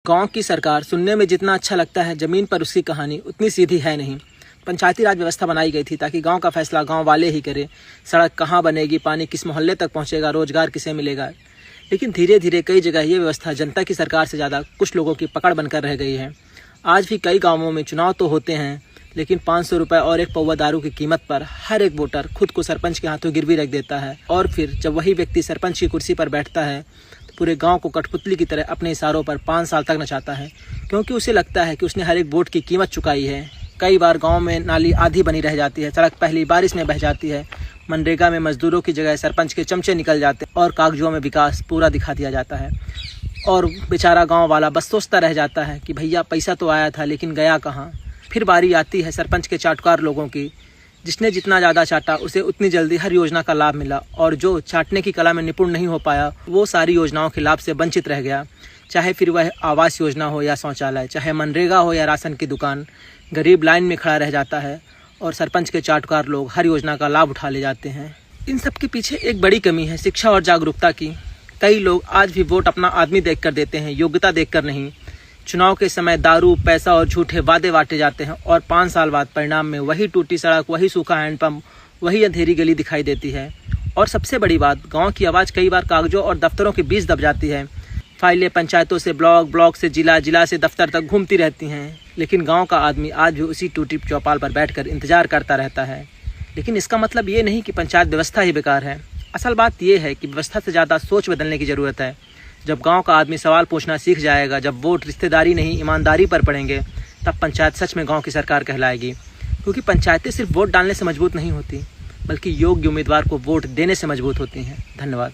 गांव की सरकार सुनने में जितना अच्छा लगता है, ज़मीन पर उसकी कहानी उतनी सीधी है नहीं। पंचायती राज व्यवस्था बनाई गई थी ताकि गांव का फैसला गांव वाले ही करें। सड़क कहाँ बनेगी, पानी किस मोहल्ले तक पहुंचेगा, रोजगार किसे मिलेगा। लेकिन धीरे धीरे कई जगह ये व्यवस्था जनता की सरकार से ज़्यादा कुछ लोगों की पकड़ बनकर रह गई है। आज भी कई गाँवों में चुनाव तो होते हैं, लेकिन 500 रुपये और एक पौवा दारू की कीमत पर हर एक वोटर खुद को सरपंच के हाथों गिरवी रख देता है। और फिर जब वही व्यक्ति सरपंच की कुर्सी पर बैठता है तो पूरे गांव को कठपुतली की तरह अपने इशारों पर 5 साल तक नचाता है, क्योंकि उसे लगता है कि उसने हर एक वोट की कीमत चुकाई है। कई बार गांव में नाली आधी बनी रह जाती है, सड़क पहली बारिश में बह जाती है, मनरेगा में मजदूरों की जगह सरपंच के चमचे निकल जाते हैं और कागजों में विकास पूरा दिखा दिया जाता है। और बेचारा गाँव वाला बस सोचता रह जाता है कि भैया पैसा तो आया था लेकिन गया कहाँ। फिर बारी आती है सरपंच के चाटुकार लोगों की, जिसने जितना ज़्यादा चाटा उसे उतनी जल्दी हर योजना का लाभ मिला, और जो चाटने की कला में निपुण नहीं हो पाया वो सारी योजनाओं के लाभ से वंचित रह गया। चाहे फिर वह आवास योजना हो या शौचालय, चाहे मनरेगा हो या राशन की दुकान, गरीब लाइन में खड़ा रह जाता है और सरपंच के चाटुकार लोग हर योजना का लाभ उठा ले जाते हैं। इन सब के पीछे एक बड़ी कमी है शिक्षा और जागरूकता की। कई लोग आज भी वोट अपना आदमी देख कर देते हैं, योग्यता देख कर नहीं। चुनाव के समय दारू, पैसा और झूठे वादे बांटे जाते हैं और 5 साल बाद परिणाम में वही टूटी सड़क, वही सूखा हैंडपंप, वही अंधेरी गली दिखाई देती है। और सबसे बड़ी बात, गांव की आवाज़ कई बार कागजों और दफ्तरों के बीच दब जाती है। फाइलें पंचायतों से ब्लॉक, ब्लॉक से जिला, जिला से दफ्तर तक घूमती रहती हैं, लेकिन गाँव का आदमी आज भी उसी टूटी चौपाल पर बैठ इंतजार करता रहता है। लेकिन इसका मतलब ये नहीं कि पंचायत व्यवस्था ही बेकार है। असल बात यह है कि व्यवस्था से ज़्यादा सोच बदलने की ज़रूरत है। जब गांव का आदमी सवाल पूछना सीख जाएगा, जब वोट रिश्तेदारी नहीं ईमानदारी पर पड़ेंगे, तब पंचायत सच में गांव की सरकार कहलाएगी। क्योंकि पंचायतें सिर्फ वोट डालने से मजबूत नहीं होती, बल्कि योग्य उम्मीदवार को वोट देने से मजबूत होती हैं। धन्यवाद।